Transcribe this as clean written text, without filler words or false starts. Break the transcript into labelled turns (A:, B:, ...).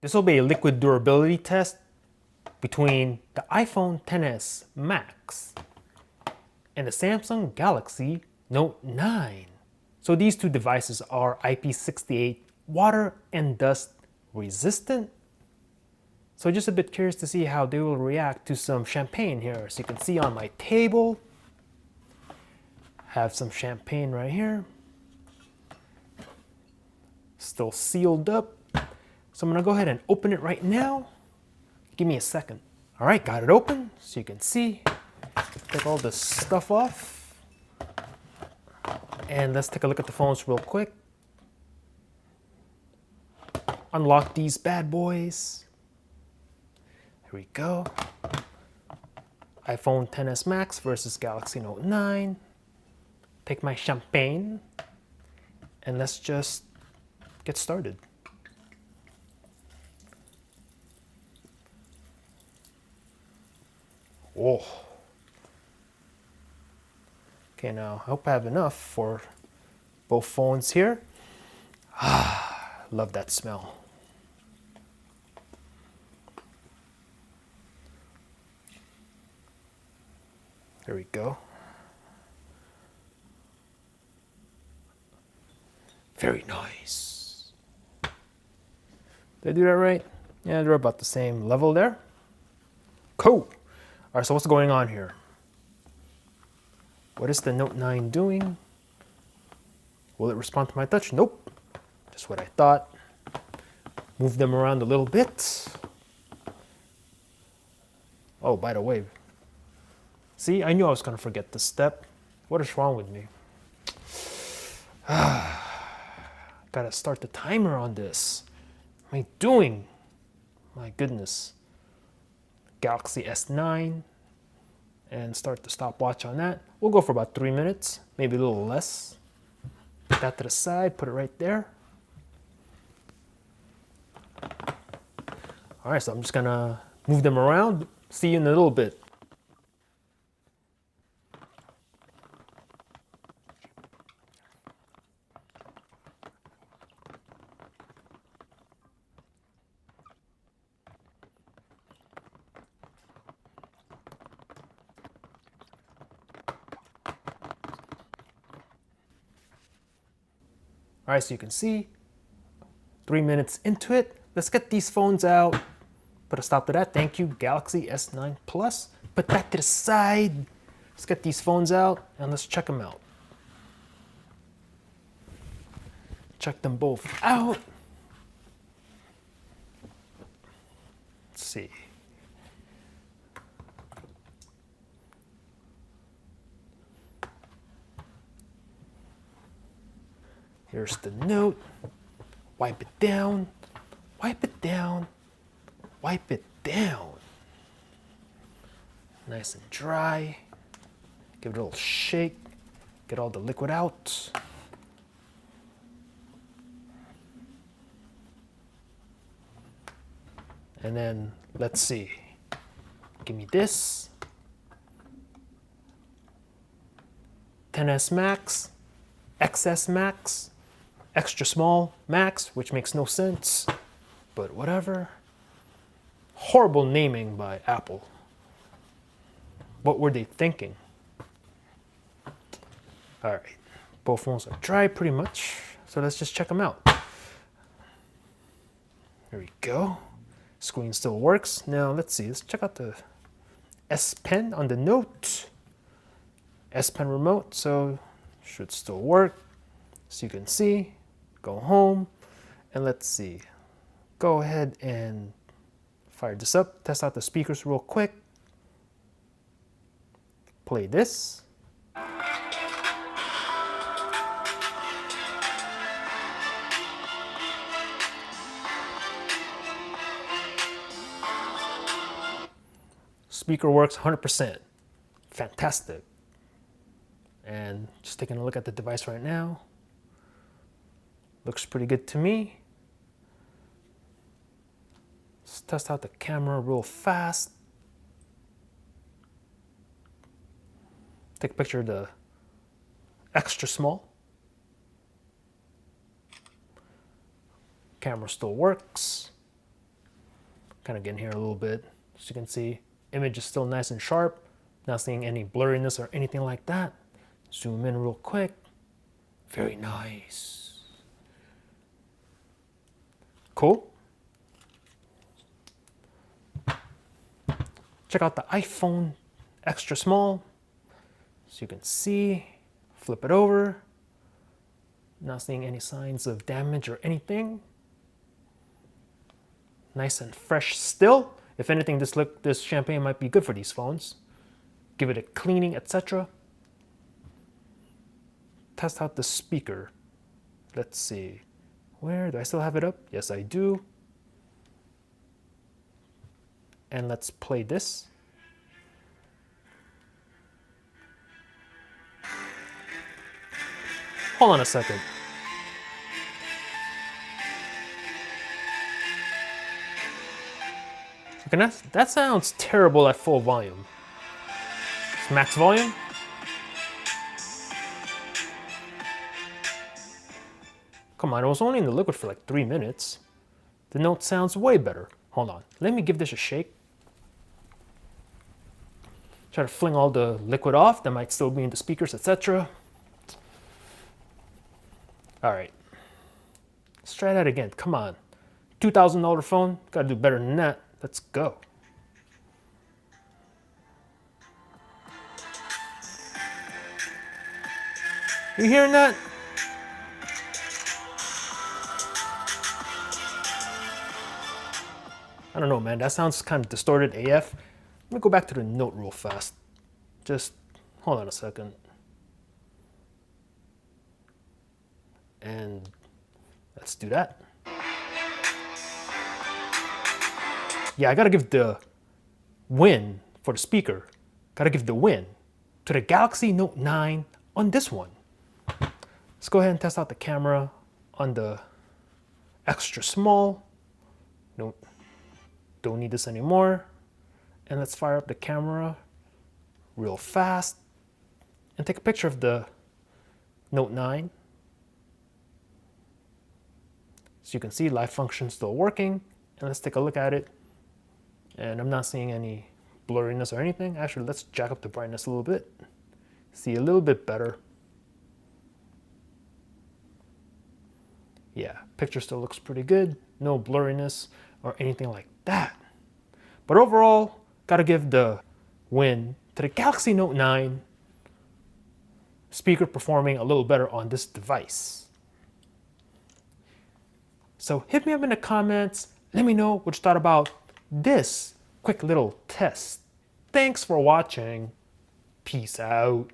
A: This will be a liquid durability test between the iPhone XS Max and the Samsung Galaxy Note 9. So these two devices are IP68 water and dust resistant. So just a bit curious to see how they will react to some champagne here. So you can see on my table, have some champagne right here. Still sealed up. So I'm gonna go ahead and open it right now. Give me a second. All right, got it open so you can see. Take all this stuff off. And let's take a look at the phones real quick. Unlock these bad boys. Here we go. iPhone XS Max versus Galaxy Note 9. Take my champagne and let's just get started. Oh. Okay, now I hope I have enough for both phones here. Ah, love that smell. There we go. Very nice. Did I do that right? Yeah, they're about the same level there. Cool. All right, so what's going on here? What is the Note 9 doing? Will it respond to my touch? Nope. Just what I thought. Move them around a little bit. Oh, by the way. See, I knew I was going to forget this step. What is wrong with me? Gotta start the timer on this. What am I doing? My goodness. Galaxy S9 and start the stopwatch on that. We'll go for about 3 minutes, maybe a little less. Put that to the side, put it right there. All right, so I'm just gonna move them around. See you in a little bit. All right, so you can see 3 minutes into it. Let's get these phones out. Put a stop to that. Thank you, Galaxy S9 Plus. Put that to the side. Let's get these phones out and let's check them out. Check them both out. Let's see. Here's the Note. Wipe it down, wipe it down, wipe it down. Nice and dry. Give it a little shake. Get all the liquid out. And then, let's see. Give me this. XS Max, XS Max, extra small Max, which makes no sense, but whatever. Horrible naming by Apple. What were they thinking? All right, both phones are dry pretty much, so let's just check them out. There we go. Screen still works. Now let's see, let's check out the S Pen on the Note. S Pen remote, so should still work. So you can see, go home, and let's see. Go ahead and fire this up, test out the speakers real quick. Play this. Speaker works 100%. Fantastic. And just taking a look at the device right now. Looks pretty good to me. Let's test out the camera real fast. Take a picture of the extra small. Camera still works. Kind of getting here a little bit. As you can see, image is still nice and sharp. Not seeing any blurriness or anything like that. Zoom in real quick. Very nice. Cool. Check out the iPhone extra small. So you can see, flip it over. Not seeing any signs of damage or anything. Nice and fresh still. If anything, this champagne might be good for these phones. Give it a cleaning, etc. Test out the speaker. Let's see. Where do I still have it up? Yes, I do. And let's play this. Hold on a second. Okay, that sounds terrible at full volume. It's max volume. Come on, it was only in the liquid for like 3 minutes. The note sounds way better. Hold on, let me give this a shake. Try to fling all the liquid off that might still be in the speakers, etc. All right, let's try that again. Come on, $2,000 phone, gotta do better than that. Let's go. You hearing that? I don't know, man. That sounds kind of distorted AF. Let me go back to the note real fast. Just hold on a second. And let's do that. Yeah, I gotta give the win for the speaker. Gotta give the win to the Galaxy Note 9 on this one. Let's go ahead and test out the camera on the extra small. Nope, don't need this anymore. And let's fire up the camera real fast and take a picture of the Note 9. So you can see live function still working. And let's take a look at it. And I'm not seeing any blurriness or anything. Actually, let's jack up the brightness a little bit. See a little bit better. Yeah, picture still looks pretty good. No blurriness or anything like that. But overall, gotta give the win to the Galaxy Note 9. Speaker performing a little better on this device. So hit me up in the comments. Let me know what you thought about this quick little test. Thanks for watching. Peace out.